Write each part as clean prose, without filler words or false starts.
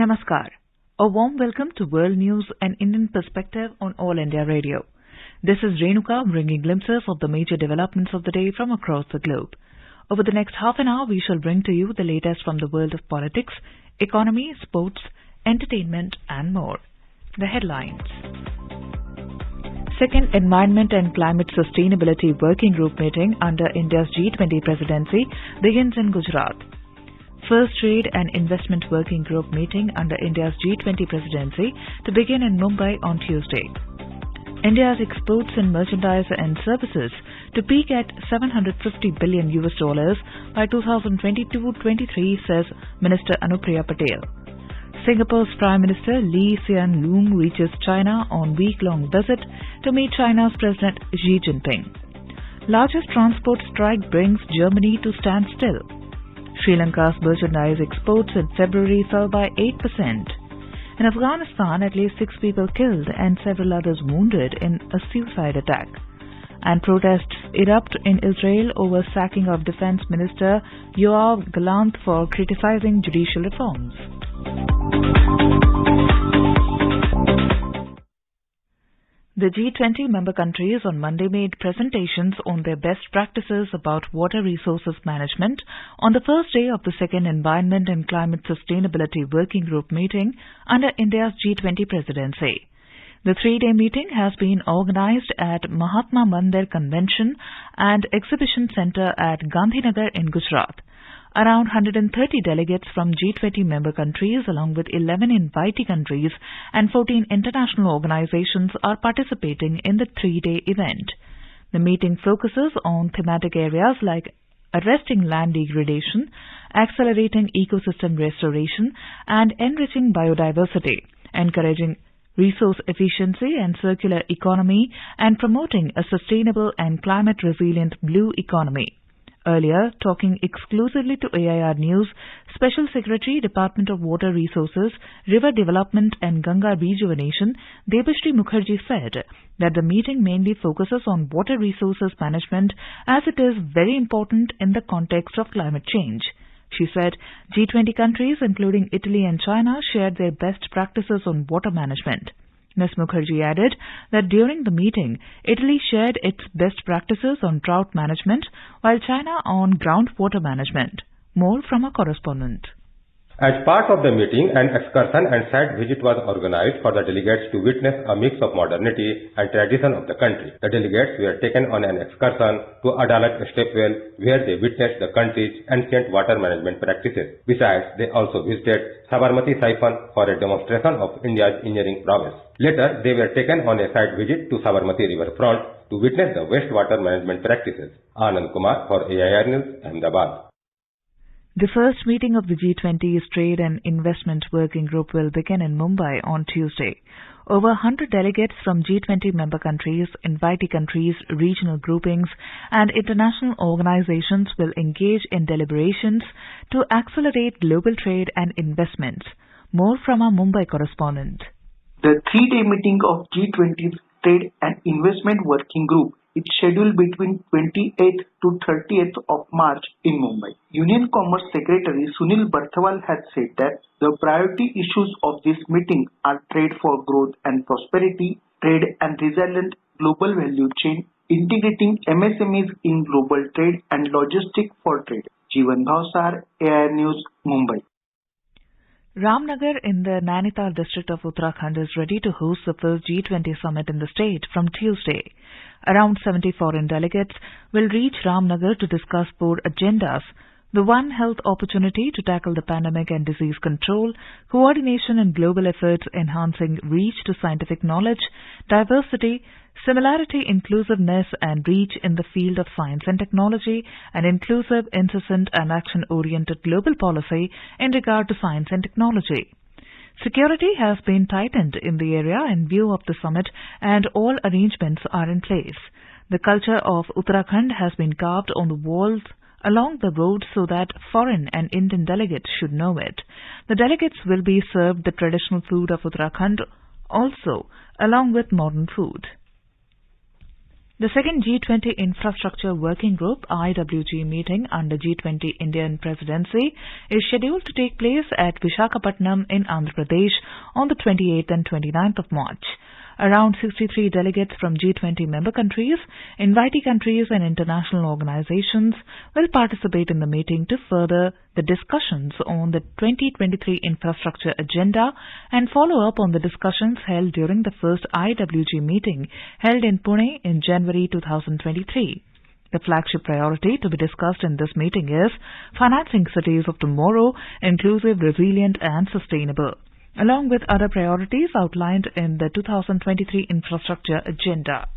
Namaskar. A warm welcome to World News and Indian Perspective on All India Radio. This is Renuka bringing glimpses of the major developments of the day from across the globe. Over the next half an hour, we shall bring to you the latest from the world of politics, economy, sports, entertainment, and more. The headlines. Second Environment and Climate Sustainability Working Group meeting under India's G20 presidency begins in Gujarat. First Trade and Investment Working Group meeting under India's G20 presidency to begin in Mumbai on Tuesday. India's exports in merchandise and services to peak at $750 billion by 2022-23, says Minister Anupriya Patel. Singapore's Prime Minister Lee Hsien Loong reaches China on week-long visit to meet China's President Xi Jinping. Largest transport strike brings Germany to standstill. Sri Lanka's merchandise exports in February fell by 8%. In Afghanistan, at least 6 people killed and several others wounded in a suicide attack. And protests erupt in Israel over sacking of Defense Minister Yoav Gallant for criticizing judicial reforms. The G20 member countries on Monday made presentations on their best practices about water resources management on the first day of the second Environment and Climate Sustainability Working Group meeting under India's G20 presidency. The three-day meeting has been organized at Mahatma Mandir Convention and Exhibition Centre at Gandhinagar in Gujarat. Around 130 delegates from G20 member countries along with 11 invitee countries and 14 international organizations are participating in the three-day event. The meeting focuses on thematic areas like arresting land degradation, accelerating ecosystem restoration, and enriching biodiversity, encouraging resource efficiency and circular economy, and promoting a sustainable and climate-resilient blue economy. Earlier, talking exclusively to AIR News, Special Secretary, Department of Water Resources, River Development and Ganga Rejuvenation, Debashri Mukherjee said that the meeting mainly focuses on water resources management as it is very important in the context of climate change. She said G20 countries, including Italy and China, shared their best practices on water management. Ms. Mukherjee added that during the meeting, Italy shared its best practices on drought management, while China on groundwater management. More from a correspondent. As part of the meeting, an excursion and site visit was organized for the delegates to witness a mix of modernity and tradition of the country. The delegates were taken on an excursion to Adalat Stepwell, where they witnessed the country's ancient water management practices. Besides, they also visited Sabarmati Siphon for a demonstration of India's engineering prowess. Later, they were taken on a site visit to Sabarmati riverfront to witness the wastewater management practices. Anand Kumar for AIR News, Ahmedabad. The first meeting of the G20's Trade and Investment Working Group will begin in Mumbai on Tuesday. Over 100 delegates from G20 member countries, invitee countries, regional groupings, and international organizations will engage in deliberations to accelerate global trade and investments. More from our Mumbai correspondent. The three-day meeting of G20's Trade and Investment Working Group is scheduled between 28th to 30th of March in Mumbai. Union Commerce Secretary Sunil Barthwal has said that the priority issues of this meeting are trade for growth and prosperity, trade and resilient global value chain, integrating MSMEs in global trade and logistics for trade. Jeevan Bhavsar, AIR News, Mumbai. Ramnagar in the Nainital district of Uttarakhand is ready to host the first G20 summit in the state from Tuesday. Around 70 foreign delegates will reach Ramnagar to discuss four agendas: the One Health opportunity to tackle the pandemic and disease control, coordination in global efforts enhancing reach to scientific knowledge, diversity, similarity, inclusiveness and reach in the field of science and technology, and inclusive, incessant and action-oriented global policy in regard to science and technology. Security has been tightened in the area in view of the summit and all arrangements are in place. The culture of Uttarakhand has been carved on the walls along the road so that foreign and Indian delegates should know it. The delegates will be served the traditional food of Uttarakhand also, along with modern food. The second G20 Infrastructure Working Group IWG meeting under G20 Indian Presidency is scheduled to take place at Visakhapatnam in Andhra Pradesh on the 28th and 29th of March. Around 63 delegates from G20 member countries, invitee countries and international organizations will participate in the meeting to further the discussions on the 2023 infrastructure agenda and follow up on the discussions held during the first IWG meeting held in Pune in January 2023. The flagship priority to be discussed in this meeting is financing cities of tomorrow, inclusive, resilient and sustainable, along with other priorities outlined in the 2023 infrastructure agenda.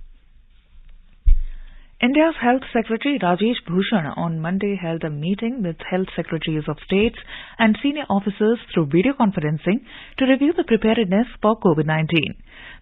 India's Health Secretary Rajesh Bhushan on Monday held a meeting with health secretaries of states and senior officers through video conferencing to review the preparedness for COVID-19.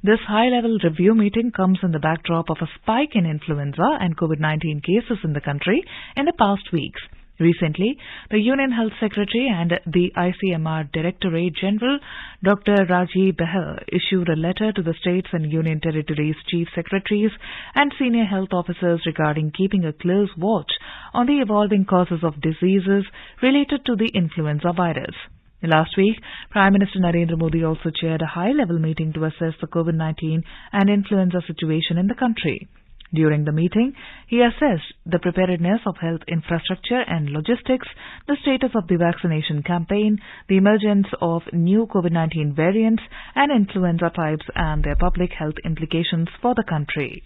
This high-level review meeting comes in the backdrop of a spike in influenza and COVID-19 cases in the country in the past weeks. Recently, the Union Health Secretary and the ICMR Directorate General, Dr. Rajiv Behel, issued a letter to the states and union territories' chief secretaries and senior health officers regarding keeping a close watch on the evolving causes of diseases related to the influenza virus. Last week, Prime Minister Narendra Modi also chaired a high-level meeting to assess the COVID-19 and influenza situation in the country. During the meeting, he assessed the preparedness of health infrastructure and logistics, the status of the vaccination campaign, the emergence of new COVID-19 variants and influenza types and their public health implications for the country.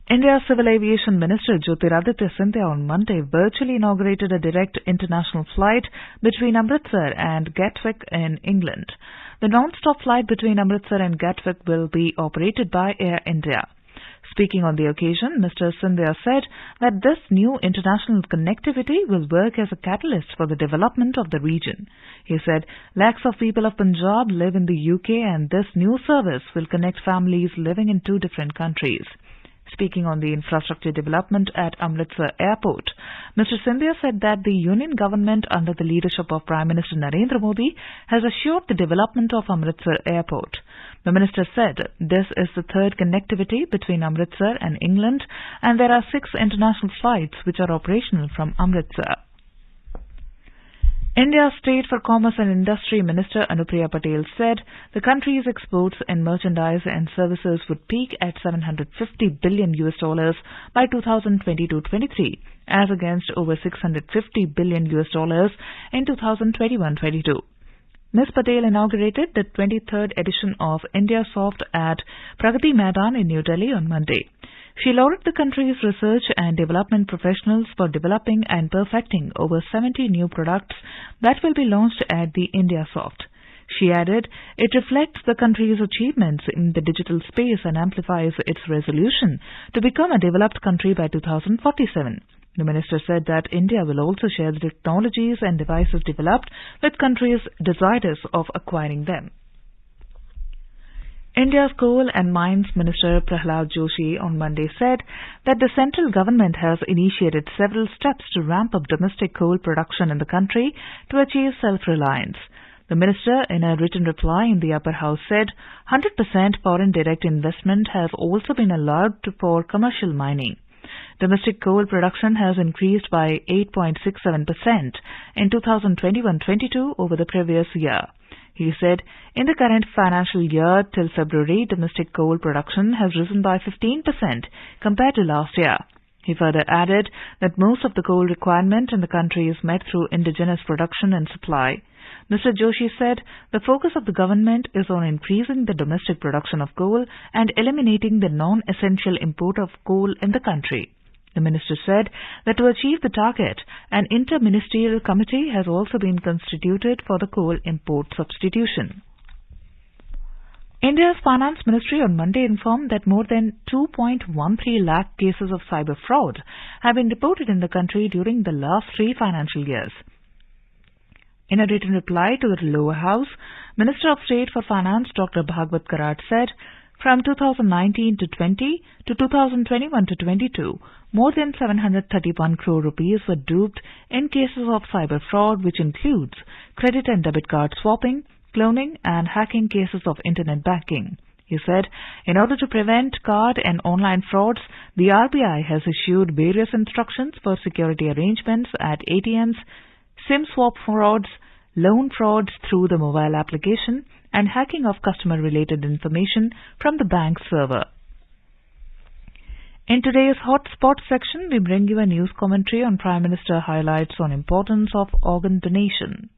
India's Civil Aviation Minister Jyotiraditya Scindia on Monday virtually inaugurated a direct international flight between Amritsar and Gatwick in England. The non-stop flight between Amritsar and Gatwick will be operated by Air India. Speaking on the occasion, Mr. Scindia said that this new international connectivity will work as a catalyst for the development of the region. He said, lakhs of people of Punjab live in the UK and this new service will connect families living in two different countries. Speaking on the infrastructure development at Amritsar Airport, Mr. Scindia said that the Union government under the leadership of Prime Minister Narendra Modi has assured the development of Amritsar Airport. The minister said this is the third connectivity between Amritsar and England and there are 6 international flights which are operational from Amritsar. India's State for Commerce and Industry Minister Anupriya Patel said the country's exports in merchandise and services would peak at $750 billion by 2022-23, as against over $650 billion in 2021-22. Ms. Patel inaugurated the 23rd edition of India Soft at Pragati Maidan in New Delhi on Monday. She lauded the country's research and development professionals for developing and perfecting over 70 new products that will be launched at the India Soft. She added, it reflects the country's achievements in the digital space and amplifies its resolution to become a developed country by 2047. The minister said that India will also share the technologies and devices developed with countries desirous of acquiring them. India's Coal and Mines Minister Prahlad Joshi on Monday said that the central government has initiated several steps to ramp up domestic coal production in the country to achieve self-reliance. The minister, in a written reply in the upper house, said 100% foreign direct investment has also been allowed for commercial mining. Domestic coal production has increased by 8.67% in 2021-22 over the previous year. He said, in the current financial year till February, domestic coal production has risen by 15% compared to last year. He further added that most of the coal requirement in the country is met through indigenous production and supply. Mr. Joshi said the focus of the government is on increasing the domestic production of coal and eliminating the non-essential import of coal in the country. The minister said that to achieve the target, an inter-ministerial committee has also been constituted for the coal import substitution. India's Finance Ministry on Monday informed that more than 2.13 lakh cases of cyber fraud have been reported in the country during the last 3 financial years. In a written reply to the lower house, Minister of State for Finance Dr. Bhagwat Karat said, from 2019 to 20 to 2021 to 22, more than 731 crore rupees were duped in cases of cyber fraud, which includes credit and debit card swapping, cloning and hacking cases of internet banking. He said, in order to prevent card and online frauds, the RBI has issued various instructions for security arrangements at ATMs, SIM swap frauds, loan frauds through the mobile application, and hacking of customer-related information from the bank server. In today's Hot Spot section, we bring you a news commentary on Prime Minister highlights on importance of organ donation.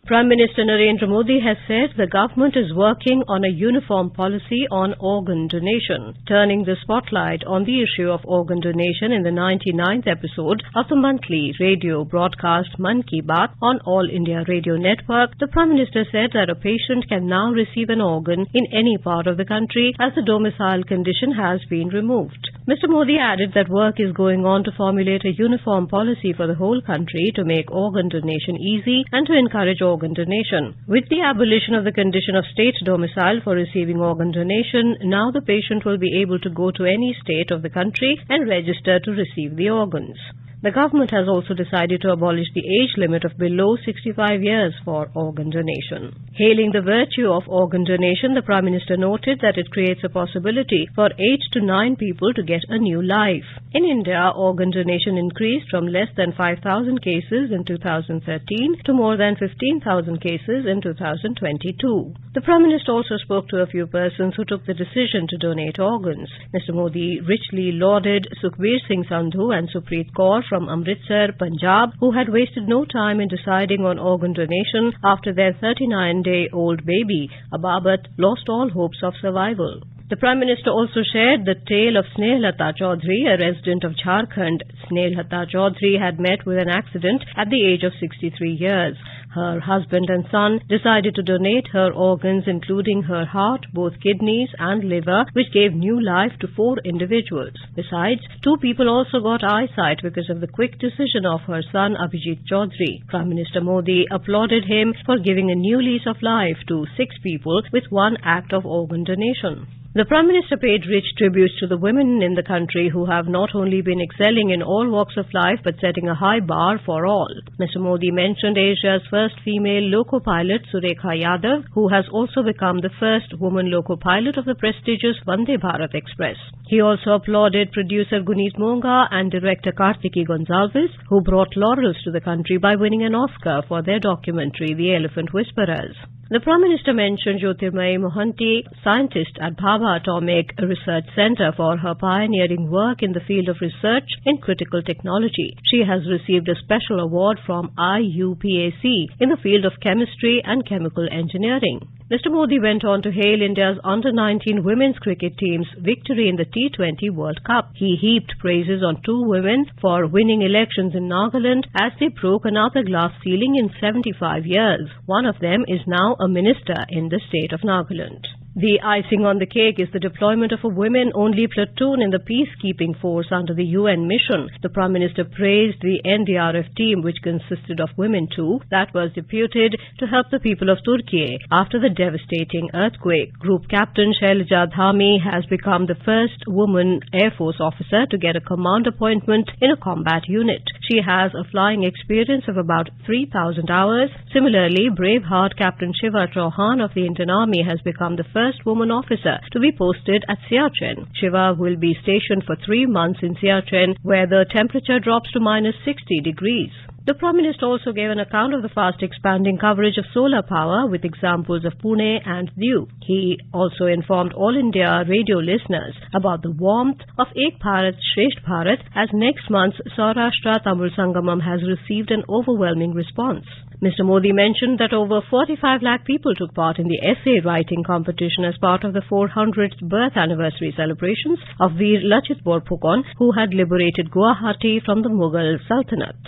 Prime Minister Narendra Modi has said the government is working on a uniform policy on organ donation, turning the spotlight on the issue of organ donation in the 99th episode of the monthly radio broadcast Mann Ki Baat on All India Radio Network. The Prime Minister said that a patient can now receive an organ in any part of the country as the domicile condition has been removed. Mr. Modi added that work is going on to formulate a uniform policy for the whole country to make organ donation easy and to encourage organ donation. With the abolition of the condition of state domicile for receiving organ donation, now the patient will be able to go to any state of the country and register to receive the organs. The government has also decided to abolish the age limit of below 65 years for organ donation. Hailing the virtue of organ donation, the Prime Minister noted that it creates a possibility for 8 to 9 people to get a new life. In India, organ donation increased from less than 5,000 cases in 2013 to more than 15,000 cases in 2022. The Prime Minister also spoke to a few persons who took the decision to donate organs. Mr. Modi richly lauded Sukhbir Singh Sandhu and Supreet Kaur from Amritsar, Punjab, who had wasted no time in deciding on organ donation after their 39-day-old baby, Ababat, lost all hopes of survival. The Prime Minister also shared the tale of Snehlata Chaudhary, a resident of Jharkhand. Snehlata Chaudhary had met with an accident at the age of 63 years. Her husband and son decided to donate her organs, including her heart, both kidneys and liver, which gave new life to 4 individuals. Besides, 2 people also got eyesight because of the quick decision of her son Abhijit Chaudhary. Prime Minister Modi applauded him for giving a new lease of life to 6 people with 1 act of organ donation. The Prime Minister paid rich tributes to the women in the country who have not only been excelling in all walks of life but setting a high bar for all. Mr. Modi mentioned Asia's first female loco-pilot Surekha Yadav, who has also become the first woman loco-pilot of the prestigious Vande Bharat Express. He also applauded producer Guneet Monga and director Kartiki Gonzalez, who brought laurels to the country by winning an Oscar for their documentary The Elephant Whisperers. The Prime Minister mentioned Jyotirmayi Mohanty, scientist at Bhabha Atomic Research Centre, for her pioneering work in the field of research in critical technology. She has received a special award from IUPAC in the field of chemistry and chemical engineering. Mr. Modi went on to hail India's under-19 women's cricket team's victory in the T20 World Cup. He heaped praises on 2 women for winning elections in Nagaland as they broke another glass ceiling in 75 years. One of them is now a minister in the state of Nagaland. The icing on the cake is the deployment of a women-only platoon in the peacekeeping force under the UN mission. The Prime Minister praised the NDRF team, which consisted of women too, that was deputed to help the people of Turkey after the devastating earthquake. Group Captain Shailja Dhami has become the first woman Air Force officer to get a command appointment in a combat unit. She has a flying experience of about 3,000 hours. Similarly, Braveheart Captain Shiva Chauhan of the Indian Army has become the first woman officer to be posted at Siachen. Shiva will be stationed for 3 months in Siachen, where the temperature drops to minus 60 degrees. The Prime Minister also gave an account of the fast-expanding coverage of solar power with examples of Pune and Diu. He also informed All India radio listeners about the warmth of Ek Bharat Shresth Bharat, as next month's Saurashtra Tamil Sangamam has received an overwhelming response. Mr. Modi mentioned that over 45 lakh people took part in the essay writing competition as part of the 400th birth anniversary celebrations of Veer Lachit Borphukan, who had liberated Guwahati from the Mughal Sultanate.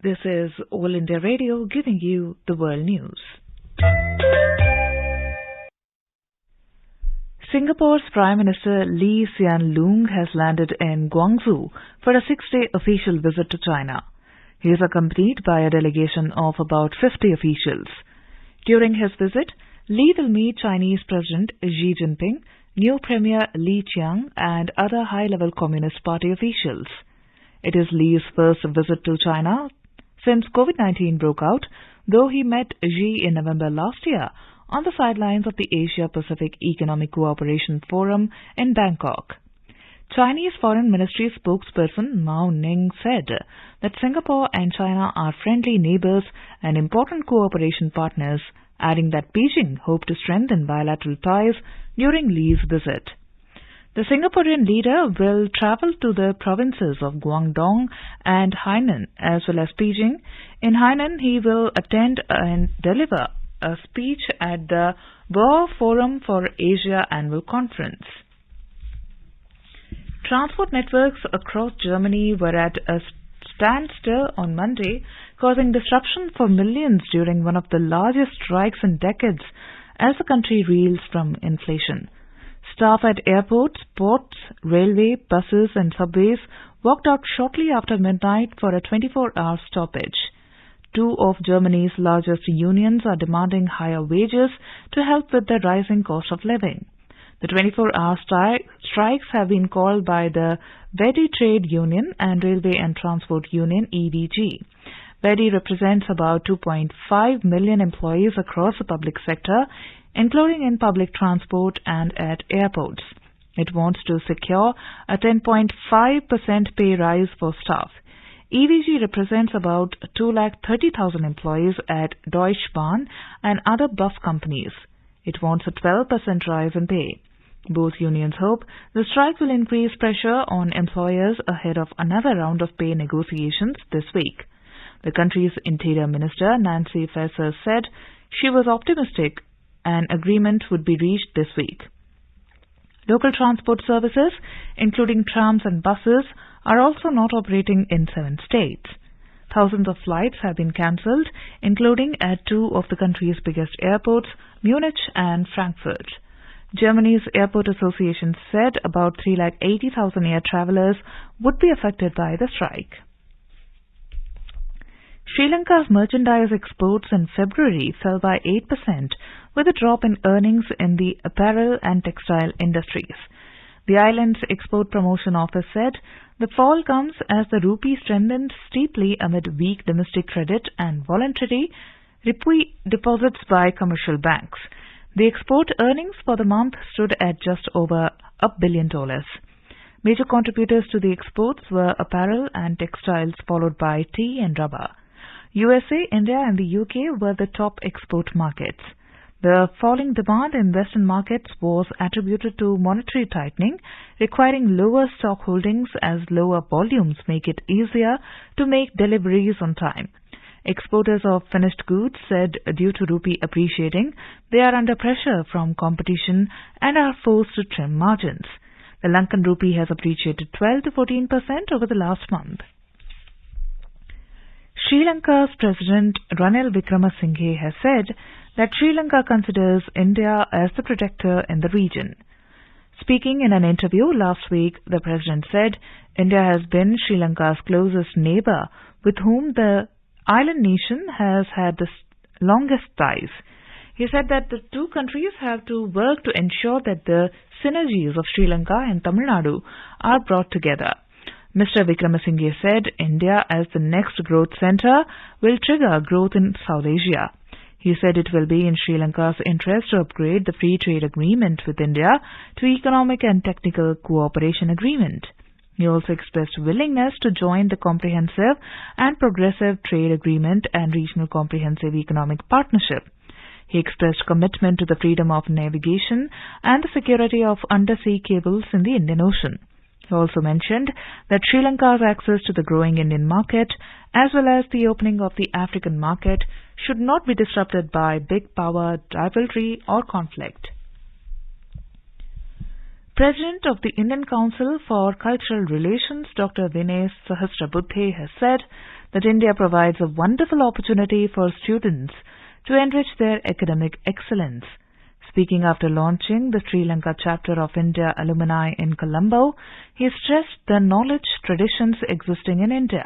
This is All India Radio giving you the world news. Singapore's Prime Minister Lee Hsien Loong has landed in Guangzhou for a 6-day official visit to China. He is accompanied by a delegation of about 50 officials. During his visit, Lee will meet Chinese President Xi Jinping, new Premier Li Qiang, and other high-level Communist Party officials. It is Li's first visit to China since COVID-19 broke out, though he met Xi in November last year on the sidelines of the Asia-Pacific Economic Cooperation Forum in Bangkok. Chinese Foreign Ministry spokesperson Mao Ning said that Singapore and China are friendly neighbors and important cooperation partners, adding that Beijing hoped to strengthen bilateral ties during Li's visit. The Singaporean leader will travel to the provinces of Guangdong and Hainan as well as Beijing. In Hainan, he will attend and deliver a speech at the Boao Forum for Asia annual conference. Transport networks across Germany were at a standstill on Monday, causing disruption for millions during one of the largest strikes in decades as the country reels from inflation. Staff at airports, ports, railway, buses and subways walked out shortly after midnight for a 24-hour stoppage. Two of Germany's largest unions are demanding higher wages to help with the rising cost of living. The 24-hour strikes have been called by the Verdi Trade Union and Railway and Transport Union (EVG). Verdi represents about 2.5 million employees across the public sector, including in public transport and at airports. It wants to secure a 10.5% pay rise for staff. EVG represents about 230,000 employees at Deutsche Bahn and other bus companies. It wants a 12% rise in pay. Both unions hope the strike will increase pressure on employers ahead of another round of pay negotiations this week. The country's Interior Minister, Nancy Faeser, said she was optimistic an agreement would be reached this week. Local transport services, including trams and buses, are also not operating in 7 states. Thousands of flights have been cancelled, including at 2 of the country's biggest airports, Munich and Frankfurt. Germany's Airport Association said about 380,000 air travellers would be affected by the strike. Sri Lanka's merchandise exports in February fell by 8%, with a drop in earnings in the apparel and textile industries. The island's Export Promotion Office said the fall comes as the rupee strengthened steeply amid weak domestic credit and voluntary deposits by commercial banks. The export earnings for the month stood at just over $1 billion. Major contributors to the exports were apparel and textiles, followed by tea and rubber. USA, India and the UK were the top export markets. The falling demand in Western markets was attributed to monetary tightening, requiring lower stock holdings as lower volumes make it easier to make deliveries on time. Exporters of finished goods said due to rupee appreciating, they are under pressure from competition and are forced to trim margins. The Lankan rupee has appreciated 12 to 14% over the last month. Sri Lanka's President Ranil Wickremesinghe has said that Sri Lanka considers India as the protector in the region. Speaking in an interview last week, the President said India has been Sri Lanka's closest neighbor with whom the island nation has had the longest ties. He said that the two countries have to work to ensure that the synergies of Sri Lanka and Tamil Nadu are brought together. Mr. Wickremesinghe said India as the next growth center will trigger growth in South Asia. He said it will be in Sri Lanka's interest to upgrade the free trade agreement with India to economic and technical cooperation agreement. He also expressed willingness to join the Comprehensive and Progressive Trade Agreement and Regional Comprehensive Economic Partnership. He expressed commitment to the freedom of navigation and the security of undersea cables in the Indian Ocean. He also mentioned that Sri Lanka's access to the growing Indian market as well as the opening of the African market should not be disrupted by big power rivalry or conflict. President of the Indian Council for Cultural Relations, Dr. Vinay Sahasrabuddhe, has said that India provides a wonderful opportunity for students to enrich their academic excellence. Speaking after launching the Sri Lanka chapter of India Alumni in Colombo, he stressed the knowledge traditions existing in India.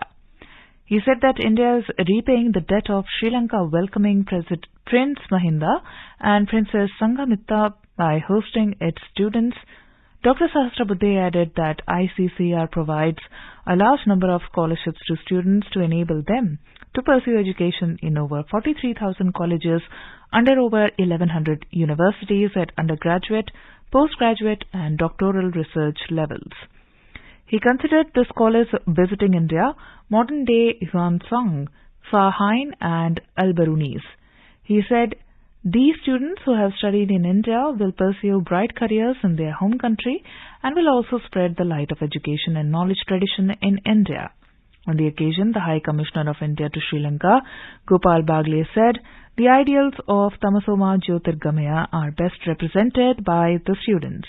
He said that India is repaying the debt of Sri Lanka welcoming Prince Mahinda and Princess Sanghamita by hosting its students Dr. Sahasrabudhe added that ICCR provides a large number of scholarships to students to enable them to pursue education in over 43,000 colleges under over 1,100 universities at undergraduate, postgraduate and doctoral research levels. He considered the scholars visiting India modern-day Yuan-Tsang, Fa-Hein and Al-Barunis. He said, these students who have studied in India will pursue bright careers in their home country and will also spread the light of education and knowledge tradition in India. On the occasion, the High Commissioner of India to Sri Lanka, Gopal Bagle, said the ideals of Tamasoma Jyotirgamaya are best represented by the students.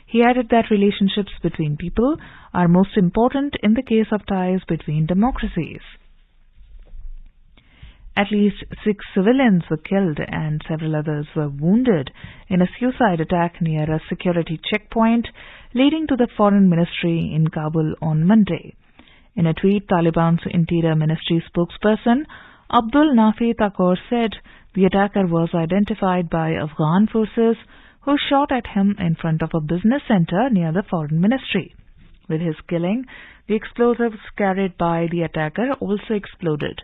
He added that relationships between people are most important in the case of ties between democracies. At least 6 civilians were killed and several others were wounded in a suicide attack near a security checkpoint leading to the Foreign Ministry in Kabul on Monday. In a tweet, Taliban's Interior Ministry spokesperson Abdul Nafi Taqor said the attacker was identified by Afghan forces who shot at him in front of a business center near the Foreign Ministry. With his killing, the explosives carried by the attacker also exploded.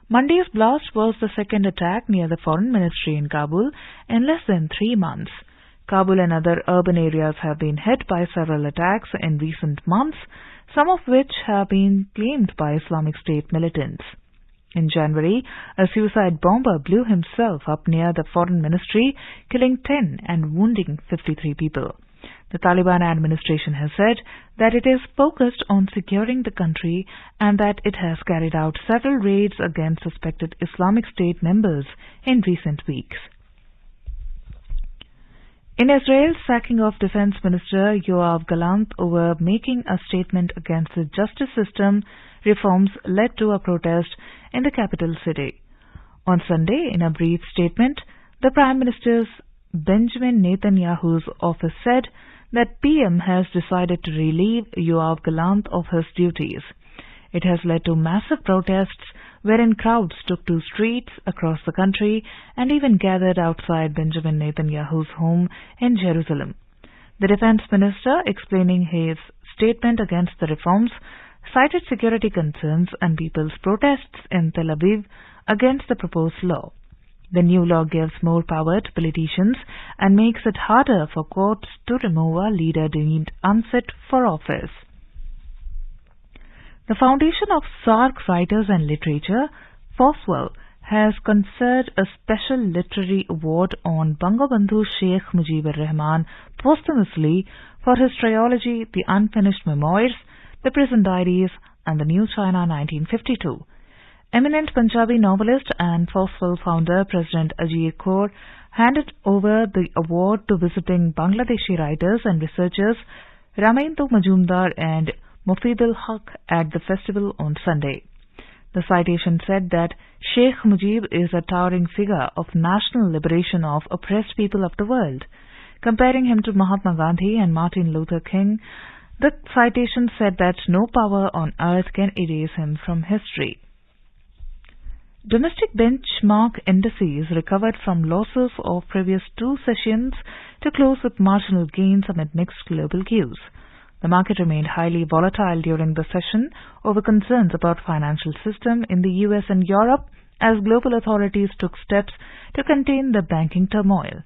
Monday's blast was the second attack near the Foreign Ministry in Kabul in less than 3 months. Kabul and other urban areas have been hit by several attacks in recent months, some of which have been claimed by Islamic State militants. In January, a suicide bomber blew himself up near the Foreign Ministry, killing 10 and wounding 53 people. The Taliban administration has said that it is focused on securing the country and that it has carried out several raids against suspected Islamic State members in recent weeks. In Israel's sacking of Defense Minister Yoav Gallant over making a statement against the justice system reforms led to a protest in the capital city. On Sunday, in a brief statement, the Prime Minister's Benjamin Netanyahu's office said that PM has decided to relieve Yoav Gallant of his duties. It has led to massive protests wherein crowds took to streets across the country and even gathered outside Benjamin Netanyahu's home in Jerusalem. The defense minister, explaining his statement against the reforms, cited security concerns and people's protests in Tel Aviv against the proposed law. The new law gives more power to politicians and makes it harder for courts to remove a leader deemed unfit for office. The Foundation of SAARC Writers and Literature, FOSWEL, has conferred a special literary award on Bangabandhu Sheikh Mujibur Rahman posthumously for his trilogy The Unfinished Memoirs, The Prison Diaries and The New China 1952. Eminent Punjabi novelist and FOSWEL founder President Ajit Kaur handed over the award to visiting Bangladeshi writers and researchers Ramendra Majumdar and Mufidul Haq at the festival on Sunday. The citation said that Sheikh Mujib is a towering figure of national liberation of oppressed people of the world. Comparing him to Mahatma Gandhi and Martin Luther King, the citation said that no power on earth can erase him from history. Domestic benchmark indices recovered from losses of previous 2 sessions to close with marginal gains amid mixed global cues. The market remained highly volatile during the session over concerns about financial system in the US and Europe as global authorities took steps to contain the banking turmoil.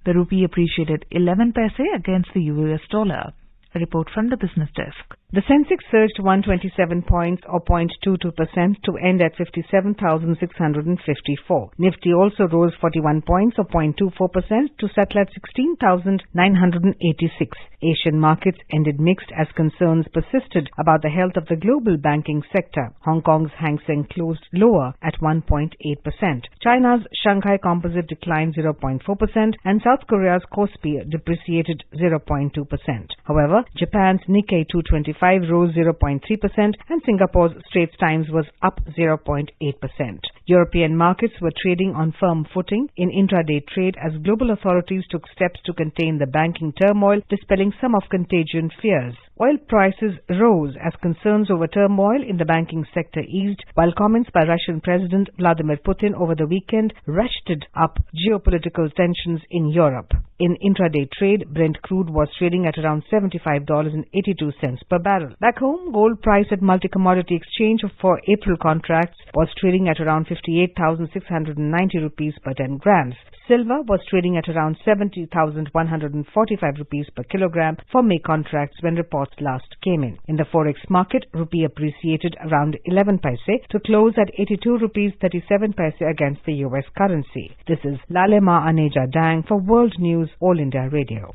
The rupee appreciated 11 paise against the US dollar. A report from the Business Desk. The Sensex surged 127 points or 0.22% to end at 57,654. Nifty also rose 41 points or 0.24% to settle at 16,986. Asian markets ended mixed as concerns persisted about the health of the global banking sector. Hong Kong's Hang Seng closed lower at 1.8%. China's Shanghai Composite declined 0.4% and South Korea's Kospi depreciated 0.2%. However, Japan's Nikkei 225 rose 0.3% and Singapore's Straits Times was up 0.8%. European markets were trading on firm footing in intraday trade as global authorities took steps to contain the banking turmoil, dispelling some of contagion fears. Oil prices rose as concerns over turmoil in the banking sector eased, while comments by Russian President Vladimir Putin over the weekend ratcheted up geopolitical tensions in Europe. In intraday trade, Brent crude was trading at around $75.82 per barrel. Back home, gold price at multi-commodity exchange for April contracts was trading at around 58,690 rupees per 10 grams. Silver was trading at around 70,145 rupees per kilogram for May contracts when reports last came in. In the forex market, rupee appreciated around 11 paise to close at 82 rupees 37 paise against the US currency. This is Lalema Aneja Dang for World News All India Radio.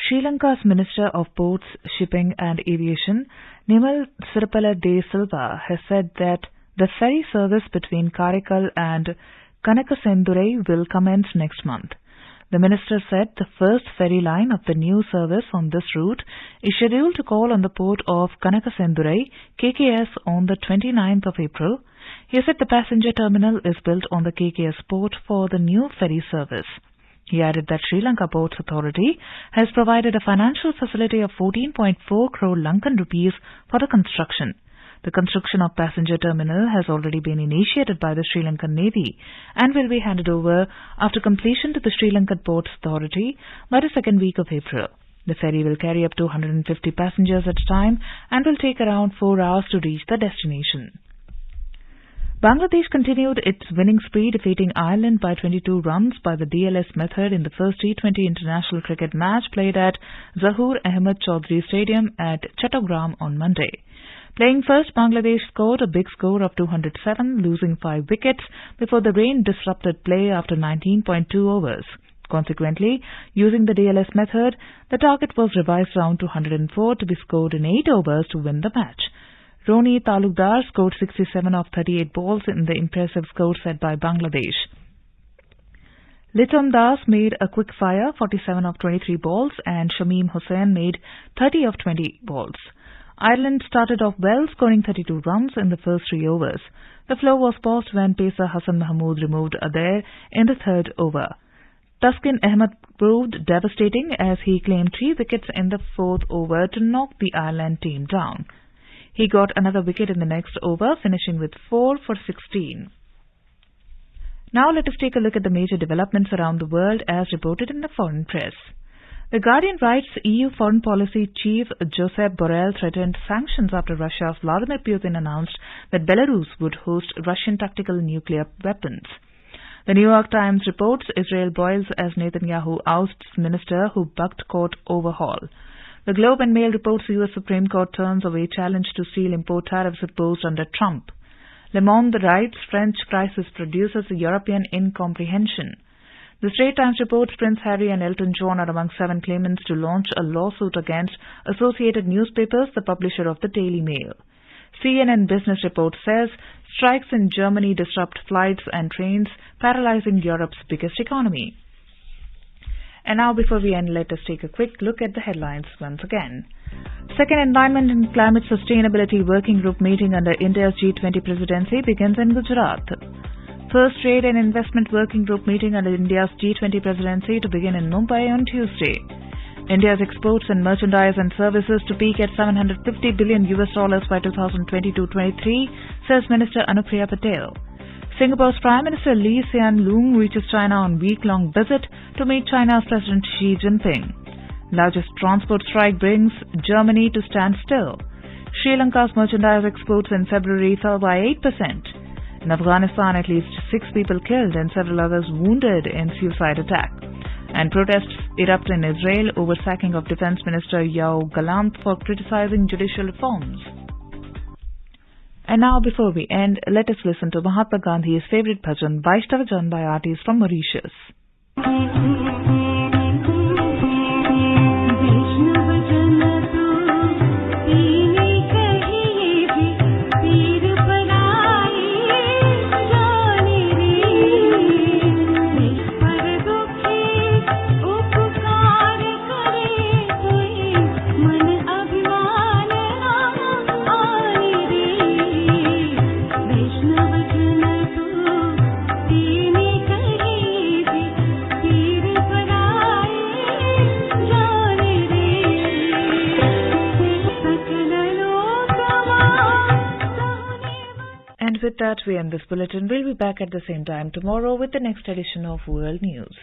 Sri Lanka's Minister of Ports, Shipping and Aviation, Nimal Siripala De Silva, has said that the ferry service between Karaikal and Kanakasendurai will commence next month. The minister said the first ferry line of the new service on this route is scheduled to call on the port of Kanakasendurai, KKS, on the 29th of April. He said the passenger terminal is built on the KKS port for the new ferry service. He added that Sri Lanka Ports Authority has provided a financial facility of 14.4 crore Lankan rupees for the construction. The construction of passenger terminal has already been initiated by the Sri Lankan Navy and will be handed over after completion to the Sri Lankan Ports Authority by the second week of April. The ferry will carry up to 150 passengers at a time and will take around 4 hours to reach the destination. Bangladesh continued its winning spree, defeating Ireland by 22 runs by the DLS method in the first T20 international cricket match played at Zahoor Ahmed Chaudhry Stadium at Chattogram on Monday. Playing first, Bangladesh scored a big score of 207, losing 5 wickets before the rain disrupted play after 19.2 overs. Consequently, using the DLS method, the target was revised down to 104 to be scored in 8 overs to win the match. Roni Talukdar scored 67 of 38 balls in the impressive score set by Bangladesh. Liton Das made a quick fire 47 of 23 balls and Shamim Hussain made 30 of 20 balls. Ireland started off well, scoring 32 runs in the first 3 overs. The flow was paused when pacer Hassan Mahmood removed Adair in the 3rd over. Taskin Ahmed proved devastating as he claimed 3 wickets in the 4th over to knock the Ireland team down. He got another wicket in the next over, finishing with 4 for 16. Now let us take a look at the major developments around the world as reported in the foreign press. The Guardian writes EU Foreign Policy Chief Josep Borrell threatened sanctions after Russia's Vladimir Putin announced that Belarus would host Russian tactical nuclear weapons. The New York Times reports Israel boils as Netanyahu ousts minister who bucked court overhaul. The Globe and Mail reports the U.S. Supreme Court turns away challenge to steel import tariffs imposed under Trump. Le Monde writes French crisis produces European incomprehension. The Straits Times reports Prince Harry and Elton John are among 7 claimants to launch a lawsuit against Associated Newspapers, the publisher of the Daily Mail. CNN Business Report says strikes in Germany disrupt flights and trains, paralyzing Europe's biggest economy. And now, before we end, let us take a quick look at the headlines once again. Second Environment and Climate Sustainability Working Group meeting under India's G20 presidency begins in Gujarat. First Trade and Investment Working Group meeting under India's G20 presidency to begin in Mumbai on Tuesday. India's exports and merchandise and services to peak at $750 billion by 2022-23, says Minister Anupriya Patel. Singapore's Prime Minister Lee Hsien Loong reaches China on week-long visit to meet China's President Xi Jinping. Largest transport strike brings Germany to stand still. Sri Lanka's merchandise exports in February fell by 8%. In Afghanistan, at least 6 people killed and several others wounded in suicide attack. And protests erupt in Israel over sacking of Defense Minister Yoav Gallant for criticizing judicial reforms. And now, before we end, let us listen to Mahatma Gandhi's favorite bhajan, Vaishnava Jan, by artists from Mauritius. पीर परा with that, we end this bulletin. We'll be back at the same time tomorrow with the next edition of World News.